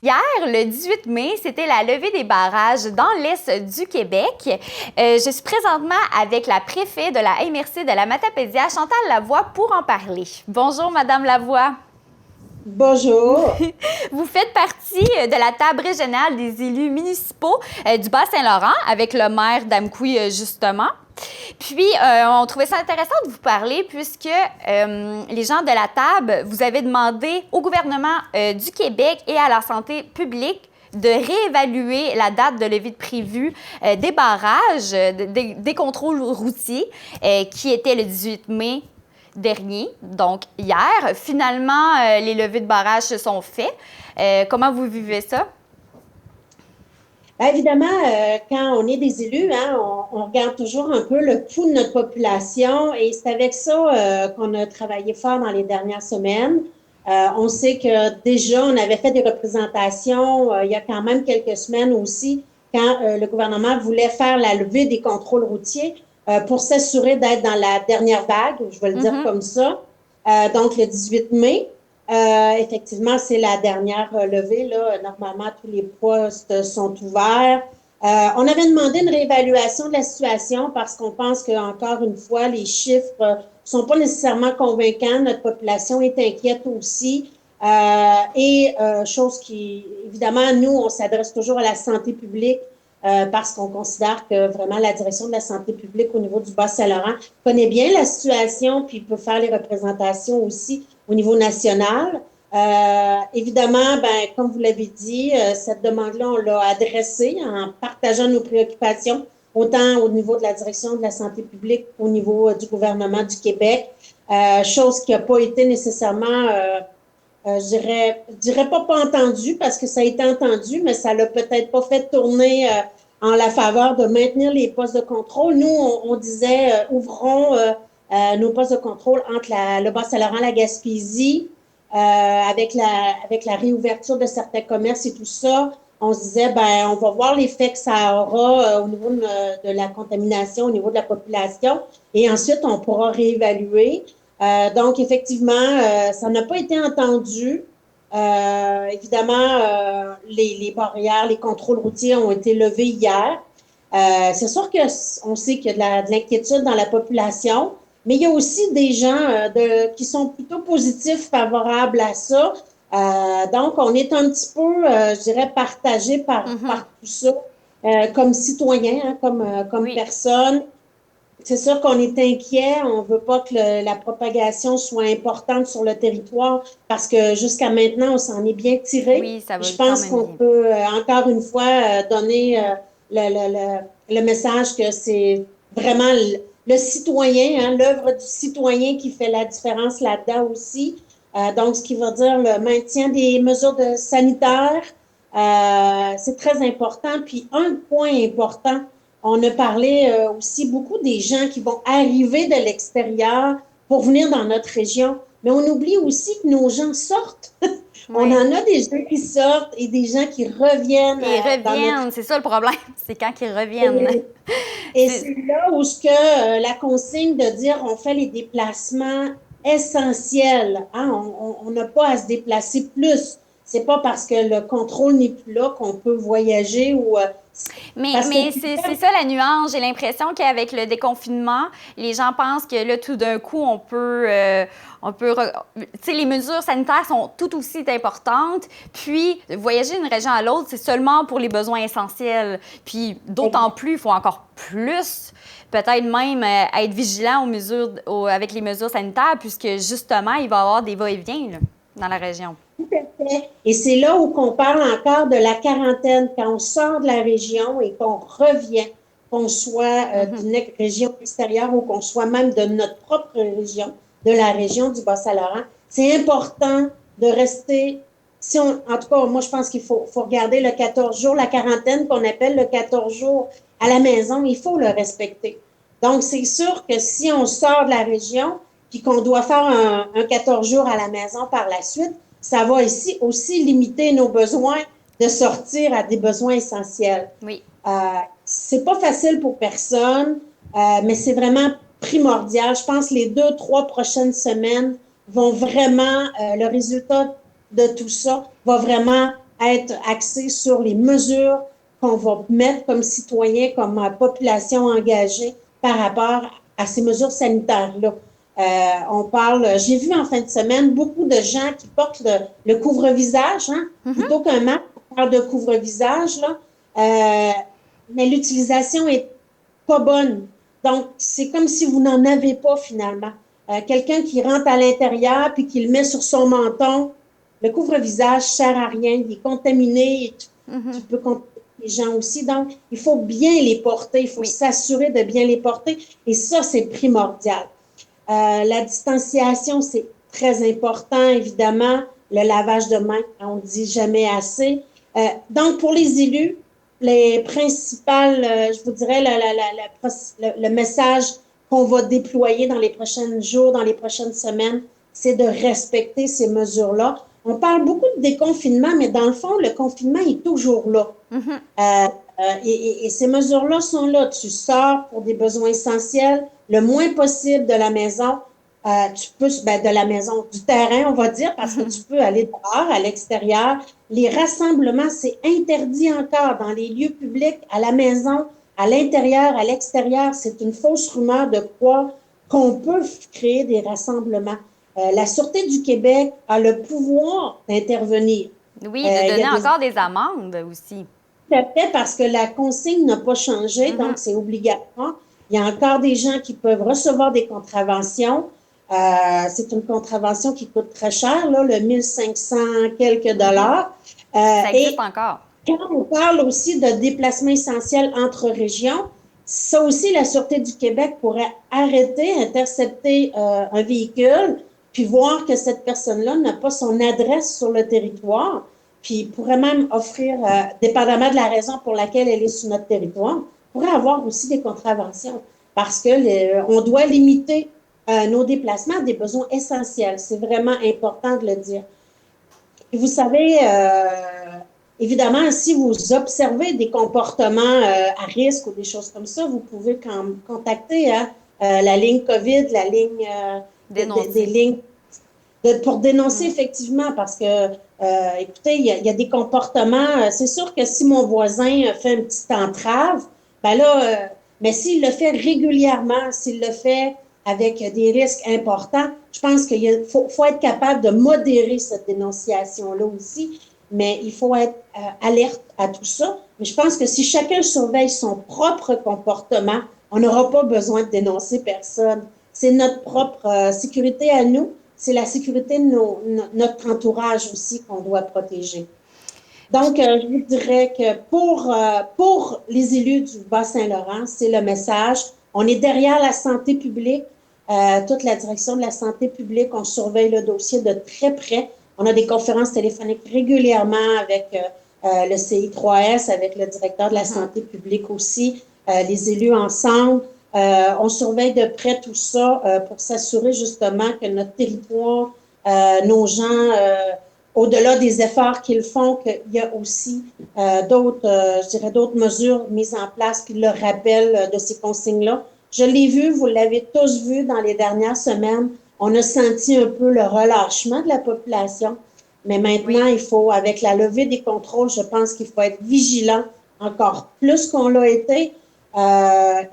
Hier, le 18 mai, c'était la levée des barrages dans l'est du Québec. Je suis présentement avec la préfète de la MRC de la Matapédia, Chantal Lavoie, pour en parler. Bonjour, Madame Lavoie. Bonjour. Vous faites partie de la table régionale des élus municipaux du Bas-Saint-Laurent avec le maire d'Amqui, justement. Puis, on trouvait ça intéressant de vous parler puisque les gens de la table, vous avez demandé au gouvernement du Québec et à la santé publique de réévaluer la date de levée de prévue des barrages, des contrôles routiers qui étaient le 18 mai dernier, donc hier. Finalement, les levées de barrages se sont faites. Comment vous vivez ça? Bien, évidemment, quand on est des élus, hein, on regarde toujours un peu le pouls de notre population et c'est avec ça qu'on a travaillé fort dans les dernières semaines. On sait que déjà, on avait fait des représentations il y a quand même quelques semaines aussi, quand le gouvernement voulait faire la levée des contrôles routiers pour s'assurer d'être dans la dernière vague, je vais le dire comme ça, donc le 18 mai. Effectivement, c'est la dernière levée. Là. Normalement, tous les postes sont ouverts. On avait demandé une réévaluation de la situation parce qu'on pense qu'encore une fois, les chiffres ne sont pas nécessairement convaincants. Notre population est inquiète aussi. Chose qui, évidemment, nous, on s'adresse toujours à la santé publique parce qu'on considère que vraiment la direction de la santé publique au niveau du Bas-Saint-Laurent connaît bien la situation puis peut faire les représentations aussi au niveau national. Évidemment, ben, comme vous l'avez dit, cette demande-là, on l'a adressée en partageant nos préoccupations, autant au niveau de la direction de la santé publique qu'au niveau du gouvernement du Québec, chose qui n'a pas été nécessairement, je dirais pas entendu parce que ça a été entendu, mais ça l'a peut-être pas fait tourner en la faveur de maintenir les postes de contrôle. Nous, on disait, ouvrons nos postes de contrôle entre le Bas-Saint-Laurent, la Gaspésie, avec la réouverture de certains commerces et tout ça. On se disait, ben, on va voir l'effet que ça aura au niveau de la contamination, au niveau de la population, et ensuite, on pourra réévaluer. Donc, effectivement, ça n'a pas été entendu. Évidemment, les barrières, les contrôles routiers ont été levés hier. C'est sûr qu'on sait qu'il y a de l'inquiétude dans la population, mais il y a aussi des gens qui sont plutôt positifs, favorables à ça. Donc, on est un petit peu, je dirais, partagé par tout ça, comme citoyen, hein, comme Oui. personne. C'est sûr qu'on est inquiet. On ne veut pas que la propagation soit importante sur le territoire parce que jusqu'à maintenant, on s'en est bien tiré. Oui, ça va Je quand pense même qu'on bien. peut encore une fois donner le message que c'est vraiment le citoyen, hein, l'œuvre du citoyen qui fait la différence là-dedans aussi. Donc, ce qui veut dire le maintien des mesures sanitaires, c'est très important. Puis, un point important, on a parlé aussi beaucoup des gens qui vont arriver de l'extérieur pour venir dans notre région. Mais on oublie aussi que nos gens sortent. On Oui. en a des gens qui sortent et des gens qui reviennent Ils dans notre reviennent, c'est ça le problème, c'est quand ils reviennent. région. Et C'est- c'est là où la consigne de dire on fait les déplacements essentiels. Hein? On n'a pas à se déplacer plus. C'est pas parce que le contrôle n'est plus là qu'on peut voyager ou Mais, parce que mais c'est ça la nuance. J'ai l'impression qu'avec le déconfinement, les gens pensent que là, tout d'un coup, tu sais, les mesures sanitaires sont tout aussi importantes. Puis, voyager d'une région à l'autre, c'est seulement pour les besoins essentiels. Puis, d'autant plus, il faut encore plus, peut-être même être vigilant avec les mesures sanitaires, puisque justement, il va y avoir des va-et-vient là, dans la région. Tout à fait. Et c'est là où on parle encore de la quarantaine, quand on sort de la région et qu'on revient, qu'on soit d'une région extérieure ou qu'on soit même de notre propre région, de la région du Bas-Saint-Laurent. C'est important de rester, si on, en tout cas, moi je pense qu'il faut regarder le 14 jours, la quarantaine qu'on appelle le 14 jours à la maison, il faut le respecter. Donc c'est sûr que si on sort de la région, puis qu'on doit faire un 14 jours à la maison par la suite, ça va ici aussi limiter nos besoins de sortir à des besoins essentiels. Oui. Euh, c'est pas facile pour personne, mais c'est vraiment primordial. Je pense que les 2, 3 prochaines semaines vont vraiment, le résultat de tout ça va vraiment être axé sur les mesures qu'on va mettre comme citoyens, comme population engagée par rapport à ces mesures sanitaires-là. On parle, j'ai vu en fin de semaine beaucoup de gens qui portent le couvre-visage, hein, plutôt qu'un masque, on parle de couvre-visage, là. Mais l'utilisation est pas bonne. Donc, c'est comme si vous n'en avez pas finalement. Quelqu'un qui rentre à l'intérieur puis qui le met sur son menton, le couvre-visage ne sert à rien, il est contaminé, tu peux contaminer les gens aussi. Donc, il faut bien les porter, il faut s'assurer de bien les porter et ça, c'est primordial. La distanciation, c'est très important, évidemment. Le lavage de mains, on ne dit jamais assez. Donc, pour les élus, les principales, je vous dirais, le message qu'on va déployer dans les prochains jours, dans les prochaines semaines, c'est de respecter ces mesures-là. On parle beaucoup de déconfinement, mais dans le fond, le confinement est toujours là. Et ces mesures-là sont là. Tu sors pour des besoins essentiels, le moins possible de la maison. Tu peux, de la maison, du terrain, on va dire, parce que tu peux aller dehors, à l'extérieur. Les rassemblements, c'est interdit encore dans les lieux publics, à la maison, à l'intérieur, à l'extérieur. C'est une fausse rumeur de croire qu'on peut créer des rassemblements. La Sûreté du Québec a le pouvoir d'intervenir. Oui, de donner encore des amendes aussi. Tout à fait, parce que la consigne n'a pas changé, donc c'est obligatoire. Il y a encore des gens qui peuvent recevoir des contraventions. C'est une contravention qui coûte très cher, là, le 1500 quelques dollars. Ça existe encore. Quand on parle aussi de déplacement essentiel entre régions, ça aussi, la Sûreté du Québec pourrait arrêter, intercepter un véhicule, puis voir que cette personne-là n'a pas son adresse sur le territoire, puis pourrait même offrir, dépendamment de la raison pour laquelle elle est sur notre territoire, pourrait avoir aussi des contraventions, parce que on doit limiter nos déplacements à des besoins essentiels. C'est vraiment important de le dire. Et vous savez, évidemment, si vous observez des comportements à risque ou des choses comme ça, vous pouvez contacter la ligne COVID, la ligne des lignes pour dénoncer effectivement, parce que, écoutez, il y a des comportements. C'est sûr que si mon voisin fait une petite entrave, ben là, mais s'il le fait régulièrement, s'il le fait avec des risques importants, je pense qu'il faut être capable de modérer cette dénonciation-là aussi, mais il faut être alerte à tout ça. Mais je pense que si chacun surveille son propre comportement, on n'aura pas besoin de dénoncer personne. C'est notre propre sécurité à nous, c'est la sécurité de notre entourage aussi qu'on doit protéger. Donc, je vous dirais que pour les élus du Bas-Saint-Laurent, c'est le message. On est derrière la santé publique. Toute la direction de la santé publique, on surveille le dossier de très près. On a des conférences téléphoniques régulièrement avec le CI3S, avec le directeur de la santé publique aussi, les élus ensemble. On surveille de près tout ça pour s'assurer justement que notre territoire, nos gens, au-delà des efforts qu'ils font, qu'il y a aussi d'autres mesures mises en place, puis le rappel de ces consignes-là. Je l'ai vu, vous l'avez tous vu dans les dernières semaines. On a senti un peu le relâchement de la population. Mais maintenant, il faut, avec la levée des contrôles, je pense qu'il faut être vigilant encore plus qu'on l'a été.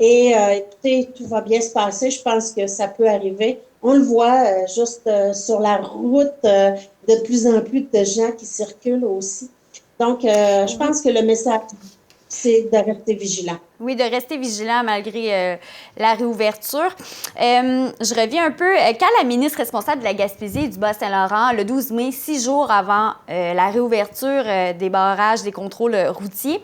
Écoutez, tout va bien se passer. Je pense que ça peut arriver. On le voit juste sur la route, de plus en plus de gens qui circulent aussi. Donc, je pense que le message, c'est de rester vigilant. Oui, de rester vigilant malgré la réouverture. Je reviens un peu. Quand la ministre responsable de la Gaspésie et du Bas-Saint-Laurent, le 12 mai, 6 jours avant la réouverture des barrages, des contrôles routiers,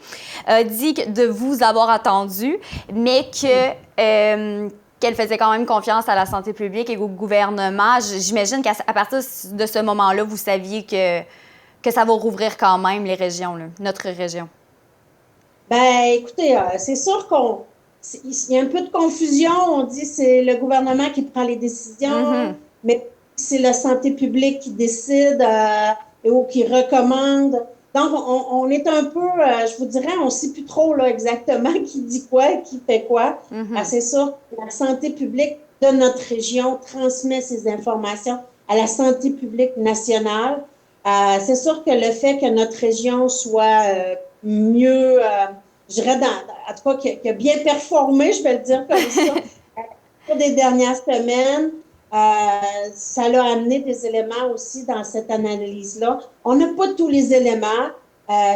a dit de vous avoir attendu, mais qu'elle faisait quand même confiance à la santé publique et au gouvernement. J'imagine qu'à partir de ce moment-là, vous saviez que ça va rouvrir quand même les régions, là, notre région. Ben, écoutez, c'est sûr il y a un peu de confusion. On dit que c'est le gouvernement qui prend les décisions, mais c'est la santé publique qui décide ou qui recommande. Donc, on est un peu, je vous dirais, on ne sait plus trop là, exactement qui dit quoi, qui fait quoi. C'est sûr que la santé publique de notre région transmet ces informations à la santé publique nationale. C'est sûr que le fait que notre région soit mieux, je dirais, en tout cas, qui a bien performé, je vais le dire comme ça, au cours des dernières semaines, ça l'a amené des éléments aussi dans cette analyse-là. On n'a pas tous les éléments.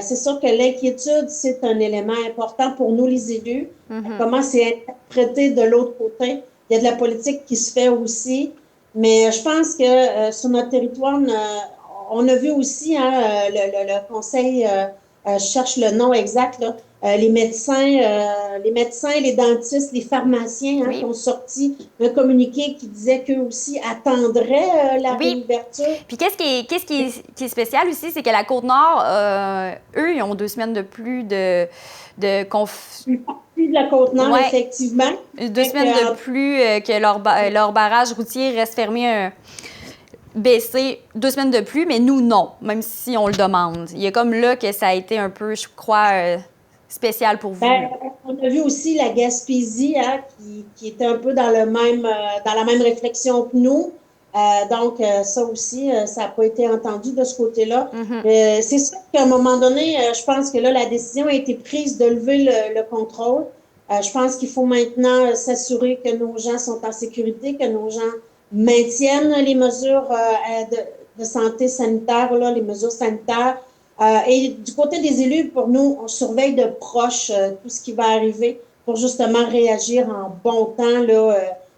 C'est sûr que l'inquiétude, c'est un élément important pour nous, les élus. Comment c'est interprété de l'autre côté? Il y a de la politique qui se fait aussi. Mais je pense que sur notre territoire, on a vu aussi, hein, le conseil, je cherche le nom exact, là, les médecins, les dentistes, les pharmaciens, hein, qui Oui. ont sorti un communiqué qui disait qu'eux aussi attendraient la Oui. réouverture. Puis qui est spécial aussi, c'est que la Côte-Nord, eux, ils ont 2 semaines de plus de Une partie de la Côte-Nord, ouais, effectivement. 2 semaines de plus que leur barrage routier reste fermé, baissé 2 semaines de plus, mais nous, non, même si on le demande. Il y a comme là que ça a été un peu, je crois, spécial pour vous. Ben, on a vu aussi la Gaspésie, hein, qui était un peu dans dans la même réflexion que nous. Donc, ça aussi, ça n'a pas été entendu de ce côté-là. C'est sûr qu'à un moment donné, je pense que là, la décision a été prise de lever le contrôle. Je pense qu'il faut maintenant s'assurer que nos gens sont en sécurité, que nos gens maintiennent les mesures de santé sanitaire, là, les mesures sanitaires. Et du côté des élus, pour nous, on surveille de proche tout ce qui va arriver pour justement réagir en bon temps, là,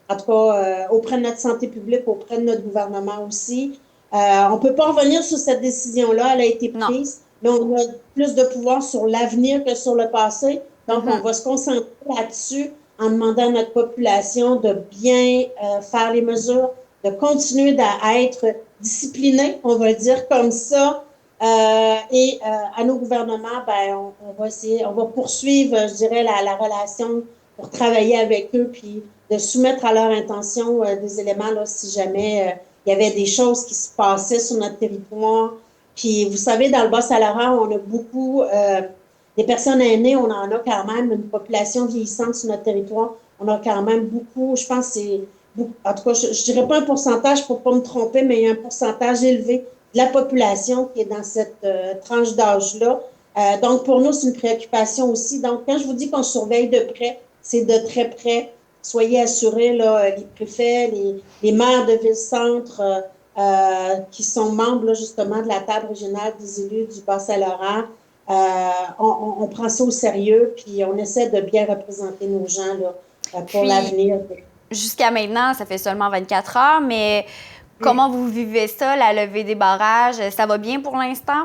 en tout cas auprès de notre santé publique, auprès de notre gouvernement aussi. On ne peut pas revenir sur cette décision-là, elle a été Non. prise, mais on a plus de pouvoir sur l'avenir que sur le passé. Donc, on va se concentrer là-dessus en demandant à notre population de bien faire les mesures, de continuer à être disciplinés, on va le dire comme ça. Et à nos gouvernements, ben, on va essayer, on va poursuivre, je dirais, la relation pour travailler avec eux, puis de soumettre à leur intention des éléments là, si jamais il y avait des choses qui se passaient sur notre territoire. Puis, vous savez, dans le Bas-Saint-Laurent, on a beaucoup des personnes aînées, on en a quand même une population vieillissante sur notre territoire. On a quand même beaucoup, je pense que c'est beaucoup, en tout cas, je ne dirais pas un pourcentage pour ne pas me tromper, mais il y a un pourcentage élevé de la population qui est dans cette tranche d'âge-là. Donc, pour nous, c'est une préoccupation aussi. Donc, quand je vous dis qu'on surveille de près, c'est de très près. Soyez assurés, là, les préfets, les maires de ville-centre qui sont membres, là, justement, de la table régionale des élus du Bas-Saint-Laurent, on prend ça au sérieux, puis on essaie de bien représenter nos gens là, pour l'avenir. Jusqu'à maintenant, ça fait seulement 24 heures, mais comment vous vivez ça, la levée des barrages? Ça va bien pour l'instant?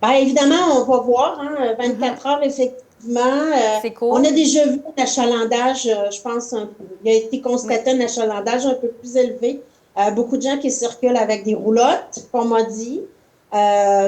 Bien, évidemment, on va voir, hein, 24 heures, effectivement. C'est court. On a déjà vu un achalandage, je pense, il a été constaté un achalandage un peu plus élevé. Beaucoup de gens qui circulent avec des roulottes, comme on m'a dit.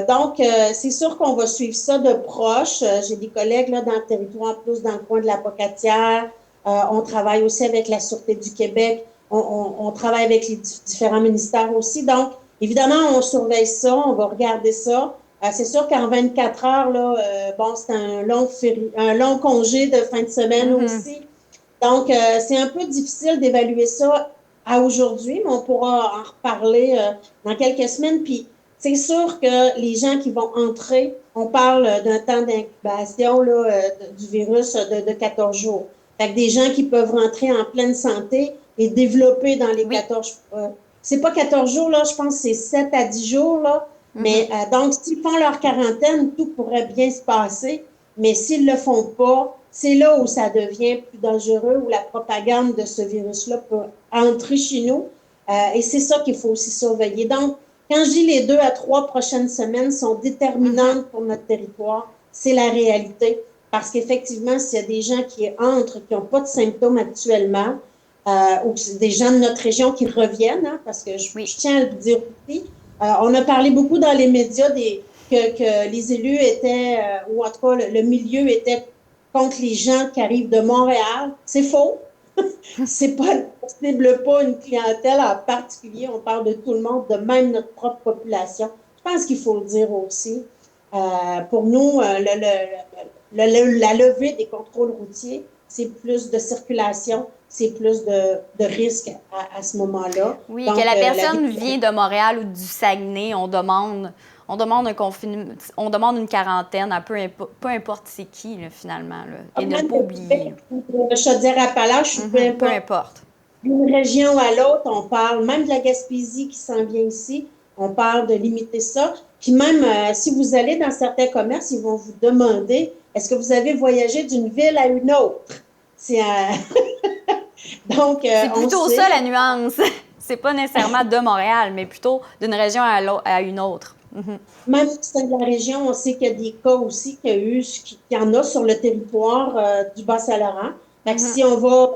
Donc, c'est sûr qu'on va suivre ça de proche. J'ai des collègues là, dans le territoire, plus dans le coin de la Pocatière. On travaille aussi avec la Sûreté du Québec. On travaille avec les différents ministères aussi. Donc, évidemment, on surveille ça, on va regarder ça. C'est sûr qu'en 24 heures, là, bon, c'est un long congé de fin de semaine aussi. Donc, c'est un peu difficile d'évaluer ça à aujourd'hui, mais on pourra en reparler dans quelques semaines. Puis, c'est sûr que les gens qui vont entrer, on parle d'un temps d'incubation là, du virus de 14 jours. Fait que des gens qui peuvent rentrer en pleine santé et développer dans les 14 c'est pas 14 jours, là, je pense que c'est 7 à 10 jours, là. Mais donc, s'ils font leur quarantaine, tout pourrait bien se passer. Mais s'ils ne le font pas, c'est là où ça devient plus dangereux, où la propagande de ce virus-là peut entrer chez nous. Et c'est ça qu'il faut aussi surveiller. Donc, quand je dis les 2 à 3 prochaines semaines sont déterminantes pour notre territoire, c'est la réalité. Parce qu'effectivement, s'il y a des gens qui entrent, qui n'ont pas de symptômes actuellement, ou des gens de notre région qui reviennent, hein, parce que je tiens à le dire aussi, on a parlé beaucoup dans les médias que les élus étaient, ou en tout cas le milieu était contre les gens qui arrivent de Montréal. C'est faux. C'est pas, on ne cible pas une clientèle en particulier. On parle de tout le monde, de même notre propre population. Je pense qu'il faut le dire aussi. Pour nous, la levée des contrôles routiers, c'est plus de circulation, c'est plus de risques à ce moment-là. Oui, Donc, que la personne vie... vient de Montréal ou du Saguenay, on demande un on demande une quarantaine à peu importe c'est qui, là, finalement. Là, et ne pas oublier. Chaudière-Appalaches, peu Peu importe. importe. D'une région à l'autre, on parle, même de la Gaspésie qui s'en vient ici, on parle de limiter ça. Puis même, si vous allez dans certains commerces, ils vont vous demander, est-ce que vous avez voyagé d'une ville à une autre? C'est Donc, C'est on plutôt ça sait. la nuance. C'est pas nécessairement de Montréal, mais plutôt d'une région à une autre. Même au sein de la région, on sait qu'il y a des cas aussi qu'il y en a sur le territoire du Bas-Saint-Laurent. Fait que si on va,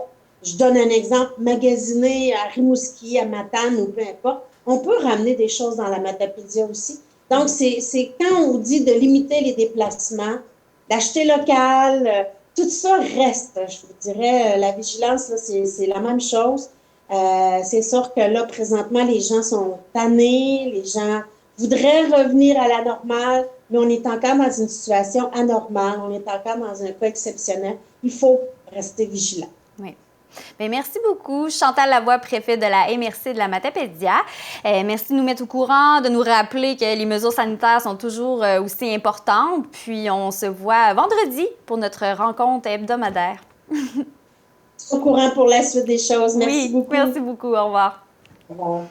je donne un exemple, magasiner à Rimouski, à Matane ou peu importe, on peut ramener des choses dans la Matapédia aussi. Donc, c'est quand on dit de limiter les déplacements, d'acheter local, tout ça reste. Je vous dirais, la vigilance, là, c'est la même chose. C'est sûr que là, présentement, les gens sont tannés, les gens voudraient revenir à la normale, mais on est encore dans une situation anormale, on est encore dans un cas exceptionnel. Il faut rester vigilant. Oui. Bien, merci beaucoup. Chantal Lavoie, préfet de la MRC de la Matapédia. Merci de nous mettre au courant, de nous rappeler que les mesures sanitaires sont toujours aussi importantes. Puis, on se voit vendredi pour notre rencontre hebdomadaire. Au courant pour la suite des choses. Merci Oui, beaucoup. merci beaucoup. Au revoir. Au revoir.